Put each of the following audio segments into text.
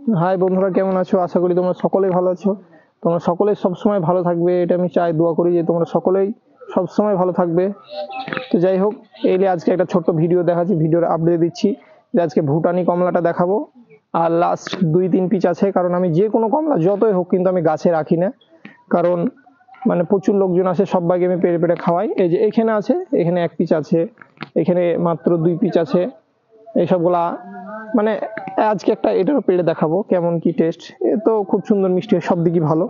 High বন্ধুরা, কেমন আছো? আশা করি তোমরা সকলেই ভালো আছো। তোমরা সকলেই সবসময় ভালো থাকবে, এটা আমি চাই, দোয়া করি যে তোমরা সকলেই সবসময় ভালো থাকবে। তো যাই হোক, এই নিয়ে আজকে একটা ছোট্ট ভিডিও দেখাচ্ছি, ভিডিওর আপডেট দিচ্ছি যে আজকে ভুটানি কমলাটা দেখাবো। আর লাস্ট 2-3 পিস আছে, কারণ আমি যে কোনো কমলা যতই হোক কিন্তু আমি গাছে রাখি না, কারণ মানে প্রচুর লোকজন আসে, সবাইকে আমি পেড়ে পেড়ে খাওয়াই। এই যে এখানে আছে, এখানে 1 পিস আছে, এখানে মাত্র 2 পিস আছে। এইসবগুলা মানে আজকে একটা এটারও পেড়ে দেখাবো কেমন কি টেস্ট। এ তো খুব সুন্দর মিষ্টি, সব দিকই ভালো।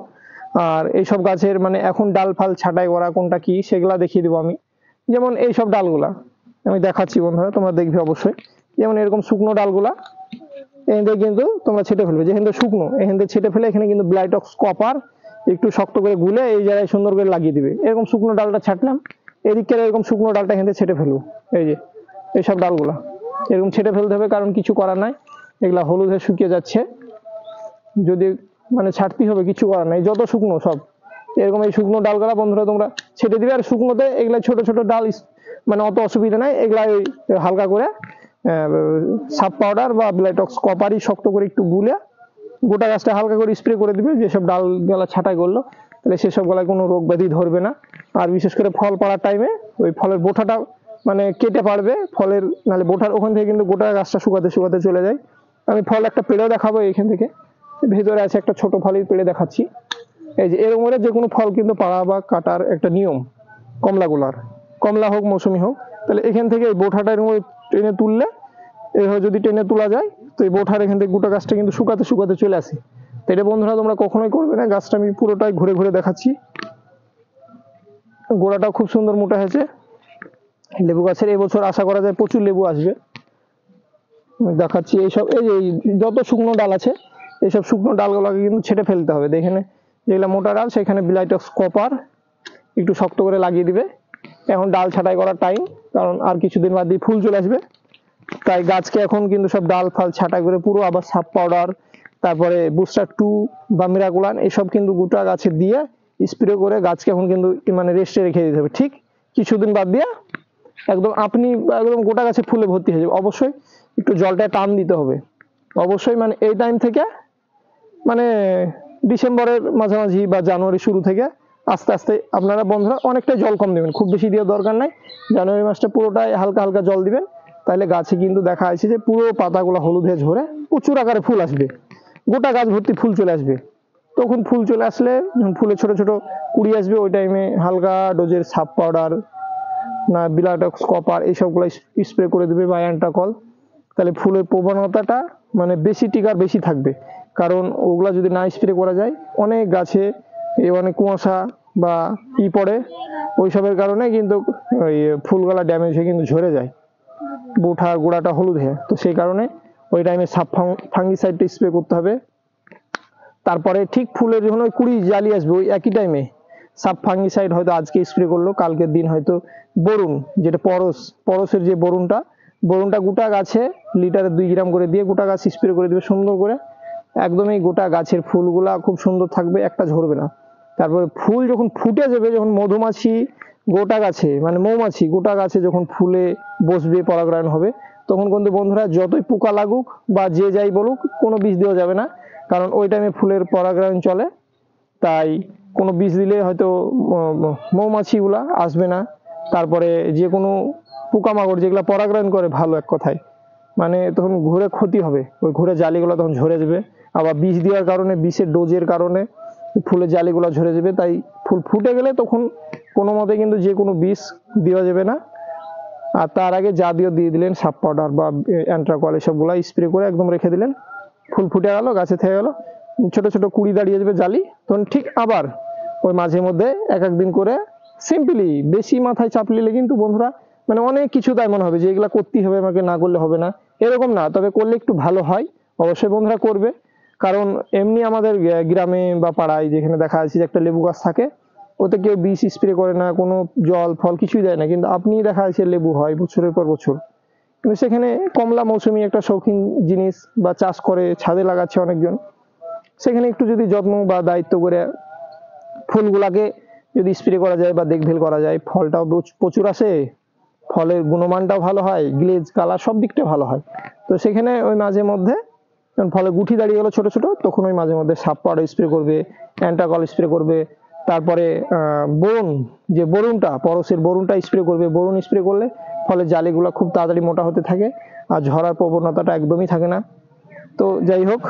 আর এইসব গাছের মানে এখন ডাল ফাল ছাঁটাই করা কোনটা কি সেগুলা দেখিয়ে দেবো আমি। যেমন এইসব ডালগুলা আমি দেখাচ্ছি বন্ধুরা, তোমরা দেখবে অবশ্যই। যেমন এরকম শুকনো ডালগুলা এখান থেকে কিন্তু তোমরা ছেটে ফেলবে, যেখান থেকে শুকনো এখান থেকে ছেটে ফেলে এখানে কিন্তু ব্লাইটক্স কপার একটু শক্ত করে গুলে এই জায়গায় সুন্দর করে লাগিয়ে দিবে। এরকম শুকনো ডালটা ছাটলাম, এদিকে এরকম শুকনো ডালটা এখান থেকে ছেটে ফেলবো। এই যে এইসব ডালগুলা এরকম ছেটে ফেলতে হবে, কারণ কিছু করার নাই, এগুলা হলুদ হয়ে শুকিয়ে যাচ্ছে, যদি মানে ছাড়তেই হবে, কিছু করার নাই, যত শুকনো সব এরকম। এই শুকনো ডালগুলা বন্ধুরা তোমরা ছেটে দিবে। আর শুকনোতে এগুলা ছোট ছোট ডাল, মানে অত অসুবিধা নাই, এগুলা হালকা করে সাব পাউডার বা ব্লাইটক্স কপারই শক্ত করে একটু গুলে গোটা গাছটা হালকা করে স্প্রে করে দিবে। যেসব ডালগুলা ছাঁটাই করলো তাহলে সেসব গলায় কোনো রোগ ব্যাধি ধরবে না। আর বিশেষ করে ফল পাড়ার টাইমে ওই ফলের বোঠাটা মানে কেটে পারবে ফলের, নাহলে বোঠার ওখান থেকে কিন্তু গোটা গাছটা শুকাতে শুকাতে চলে যায়। আমি ফল একটা পেড়েও দেখাবো এখান থেকে, ভেতরে আছে একটা ছোট ফলের পেড়ে দেখাচ্ছি। এই যে এরকম করে যে কোনো ফল কিন্তু পাড়া বা কাটার একটা নিয়ম কমলাগুলার, কমলা হোক মৌসুমি হোক। তাহলে এখান থেকে এই বোঠাটা এরকম টেনে তুললে, এইভাবে যদি টেনে তোলা যায় তো এই বোঠার এখান থেকে গোটা গাছটা কিন্তু শুকাতে শুকাতে চলে আসে। তো এটা বন্ধুরা তোমরা কখনোই করবে না। গাছটা আমি পুরোটাই ঘুরে ঘুরে দেখাচ্ছি, গোড়াটাও খুব সুন্দর মোটা হয়েছে। লেবু গাছের এবছর আশা করা যায় প্রচুর লেবু আসবে। দেখাচ্ছি এইসব, এই যে যত শুকনো ডাল আছে এইসব শুকনো ডালগুলোকে কিন্তু ছেটে ফেলতে হবে। এখানে যেগুলো মোটা ডাল সেখানে ব্লাইটক্স কপার একটু শক্ত করে লাগিয়ে দিবে। এখন ডাল ছাঁটাই করার টাইম, কারণ আর কিছুদিন বাদ দিয়ে ফুল চলে আসবে। তাই গাছকে এখন কিন্তু সব ডাল ফাল ছাঁটাই করে পুরো আবার সাব পাউডার, তারপরে বুস্টার 2 বা মিরাকুলান এসব কিন্তু গোটা গাছে দিয়ে স্প্রে করে গাছকে এখন কিন্তু মানে রেস্টে রেখে দিতে হবে। ঠিক কিছুদিন বাদ দিয়ে একদম আপনি একদম গোটা গাছে ফুলে ভর্তি হয়ে যাবে। অবশ্যই একটু জলটা টান দিতে হবে অবশ্যই, মানে এই টাইম থেকে মানে ডিসেম্বরের মাঝামাঝি বা জানুয়ারি শুরু থেকে আস্তে আস্তে আপনারা বন্ধুরা অনেকটা জল কম দেবেন, খুব বেশি দেওয়ার দরকার নাই। জানুয়ারি মাসটা পুরোটাই হালকা হালকা জল দিবেন, তাহলে গাছে কিন্তু দেখা যাচ্ছে যে পুরো পাতাগুলো হলুদ হয়ে ঝরে প্রচুর আকারে ফুল আসবে, গোটা গাছ ভর্তি ফুল চলে আসবে। তখন ফুল চলে আসলে যখন ফুলে ছোট ছোট কুড়ি আসবে, ওই টাইমে হালকা ডোজের সাব পাউডার না ব্লাইটক্স কপার এইসবগুলো স্প্রে করে দেবে বা অ্যান্টাকল। তাহলে ফুলের প্রবণতাটা মানে বেশি টিকার বেশি থাকবে। কারণ ওগুলা যদি না স্প্রে করা যায় অনেক গাছে অনেক কুয়াশা বা পড়ে, ওইসবের কারণে কিন্তু ওই ফুলগুলা ড্যামেজ হয়ে কিন্তু ঝরে যায়, বোঠা গোড়াটা হলুদ হয়ে। তো সেই কারণে ওই টাইমে সাব ফাঙ্গিসাইডটা স্প্রে করতে হবে। তারপরে ঠিক ফুলের যখন ওই কুড়ি জালি আসবে ওই একই টাইমে সাব ফাঙ্গিসাইড হয়তো আজকে স্প্রে করলো, কালকের দিন হয়তো বরুণ, যেটা পরশের যে বরুণটা গোটা গাছে লিটারে 2 গ্রাম করে দিয়ে গোটা গাছ স্প্রে করে দিবে সুন্দর করে। একদমই গোটা গাছের ফুলগুলা খুব সুন্দর থাকবে, একটা ঝরবে না। তারপরে ফুল যখন ফুটে যাবে, যখন মধুমাছি গোটা গাছে মানে মৌমাছি গোটা গাছে যখন ফুলে বসবে, পরাগয়ন হবে, তখন কিন্তু বন্ধুরা যতই পোকা লাগুক বা যে যাই বলুক কোনো বিষ দেওয়া যাবে না, কারণ ওই টাইমে ফুলের পরাগয়ন চলে। তাই কোনো বিষ দিলে হয়তো মৌমাছিগুলা আসবে না। তারপরে যে কোনো পোকামাকড় যেগুলো পরাগয়ন করে ভালো, এক কথায় মানে তখন ঘুরে ক্ষতি হবে, ওই ঘুরে জালিগুলো তখন ঝরে যাবে। আবার বিষ দেওয়ার কারণে, বিষের ডোজের কারণে ফুলের জালিগুলো ঝরে যাবে। তাই ফুল ফুটে গেলে তখন কোনো মতে কিন্তু যে কোনো বিষ দেওয়া যাবে না। আর তার আগে যা দিয়ে দিলেন সাব পাউডার বা অ্যান্ট্রাকল এসবগুলা স্প্রে করে একদম রেখে দিলেন। ফুল ফুটে গেল, গাছে থেকে গেল, ছোট ছোট কুড়ি দাঁড়িয়ে যাবে জালি, তখন ঠিক আবার ওই মাঝে মধ্যে এক একদিন করে সিম্পলি, বেশি মাথায় চাপ নিলে কিন্তু বন্ধুরা মানে অনেক কিছু তাই মনে হবে যে এগুলা করতেই হবে, আমাকে না করলে হবে না, এরকম না। তবে করলে একটু ভালো হয়, অবশ্যই বন্ধুরা করবে। কারণ এমনি আমাদের গ্রামে বা পাড়ায় যেখানে দেখা যাচ্ছে যে একটা লেবু গাছ থাকে, ওতে কেউ বিষ স্প্রে করে না, কোনো জল ফল কিছুই দেয় না, কিন্তু আপনি দেখা যাচ্ছে লেবু হয় বছরের পর বছর। কিন্তু সেখানে কমলা মৌসুমি একটা শৌখিন জিনিস বা চাষ করে ছাদে লাগাচ্ছে অনেকজন, সেখানে একটু যদি যত্ন বা দায়িত্ব করে ফুলগুলাকে যদি স্প্রে করা যায় বা দেখভাল করা যায়, ফলটাও প্রচুর আসে, ফলের গুণমানটাও ভালো হয়, গ্লেজ কালার সব দিকটা ভালো হয়। তো সেখানে ওই মাঝে মধ্যে যখন ফলে গুঠি দাঁড়িয়ে গেলো ছোট ছোট, তখন ওই মাঝে মধ্যে সাপ পাউডার স্প্রে করবে, অ্যান্টাকল স্প্রে করবে, তারপরে বোরন, যে বোরনটা পরশের বোরনটা স্প্রে করবে। বোরন স্প্রে করলে ফলে জালিগুলো খুব তাড়াতাড়ি মোটা হতে থাকে আর ঝরার প্রবণতাটা একদমই থাকে না। তো যাই হোক,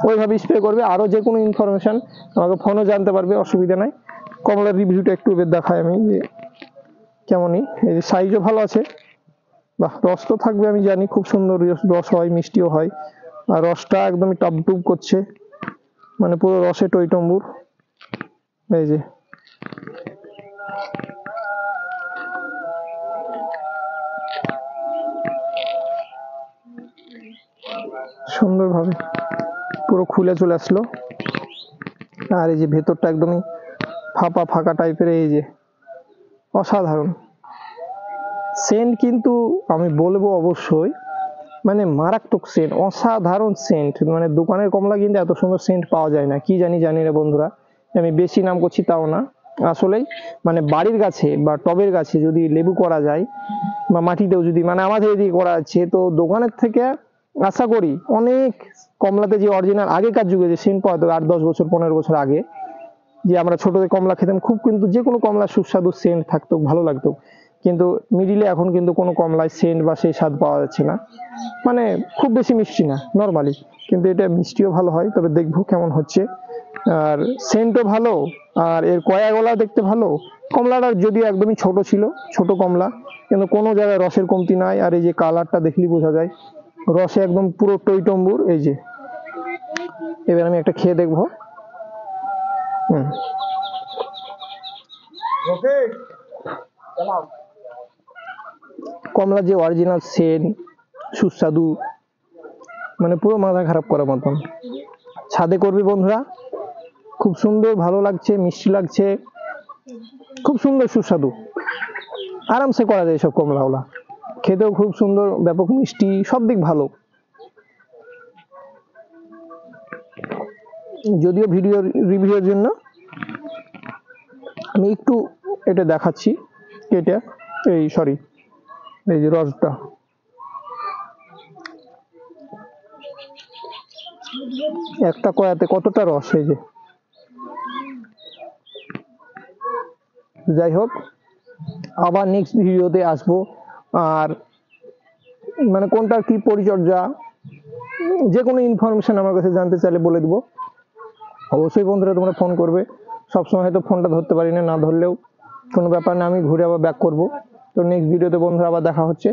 ওইভাবে স্প্রে করবে। আরো যে কোনো ইনফরমেশন আমাকে ফোনও জানতে পারবে, অসুবিধা নাই। কমলার রিভিউটা একটু এবার দেখাই আমি যে কেমনই। এই যে সাইজও ভালো আছে, বাহ, রস তো থাকবে আমি জানি, খুব সুন্দর রস হয়, মিষ্টিও হয়। আর রসটা একদমই টুপ করছে, মানে পুরো রসে টইটম্বুর। এই যে সুন্দরভাবে পুরো খুলে চলে আসলো। আর এই যে ভেতরটা একদমই ফাঁপা ফাঁকা টাইপের, এই যে অসাধারণ সেন্ট। কিন্তু আমি বলবো অবশ্যই মানে মারাত্মক সেন্ট, অসাধারণ সেন্ট। মানে দোকানের কমলা কিন্তু এত সুন্দর সেন্ট পাওয়া যায় না, কি জানি না বন্ধুরা। আমি বেশি নাম করছি তাও না, আসলেই মানে বাড়ির গাছে বা টবের গাছে যদি লেবু করা যায় বা মাটিতেও যদি, মানে আমাদের এদিকে করা আছে, তো দোকানের থেকে আশা করি অনেক কমলাতে যে অরিজিনাল আগেকার যুগে যে সেন্ট পাওয়া যেত 8-10 বছর 15 বছর আগে, যে আমরা ছোটদের কমলা খেতাম খুব, কিন্তু যে কোনো কমলা সুস্বাদু সেন্ট থাকতো, ভালো লাগতো। কিন্তু মিডিলে এখন কিন্তু কোনো কমলায় সেন্ট বা সেই স্বাদ পাওয়া যাচ্ছে না। মানে খুব বেশি মিষ্টি না, নর্মালি, কিন্তু এটা মিষ্টিও ভালো হয়। তবে দেখবো কেমন হচ্ছে। আর সেন্টও ভালো, আর এর কয়া গলা দেখতে ভালো। কমলাটা যদিও একদমই ছোট ছিল, ছোট কমলা, কিন্তু কোনো জায়গায় রসের কমতি নাই। আর এই যে কালারটা দেখলেই বোঝা যায়, রসে একদম পুরো টইটম্বুর। এই যে এবার আমি একটা খেয়ে দেখবো। কমলা যে অরিজিনাল সেন্ট, সুস্বাদু, মানে পুরো মাথা খারাপ করার মতন। ছাদে করবি বন্ধুরা, খুব সুন্দর, ভালো লাগছে, মিষ্টি লাগছে, খুব সুন্দর সুস্বাদু, আরামসে করা যায় সব কমলাওলা। খেতেও খুব সুন্দর, ব্যাপক মিষ্টি, সব দিক ভালো। যদিও ভিডিও রিভিউর জন্য আমি একটু এটা দেখাচ্ছি কেটে, এই সরি, এই যে রসটা, একটা কয়াতে কতটা রস। এই যে যাই হোক, আবার নেক্সট ভিডিওতে আসবো। আর মানে কোনটার কি পরিচর্যা, যে কোনো ইনফরমেশন আমার কাছে জানতে চাইলে বলে দিব। অবশ্যই বন্ধুরা তোমরা ফোন করবে। সবসময় হয়তো ফোনটা ধরতে পারি না, না ধরলেও কোনো ব্যাপার না, আমি ঘুরে আবার ব্যাক করবো। তো নেক্সট ভিডিওতে বন্ধুরা আবার দেখা হচ্ছে।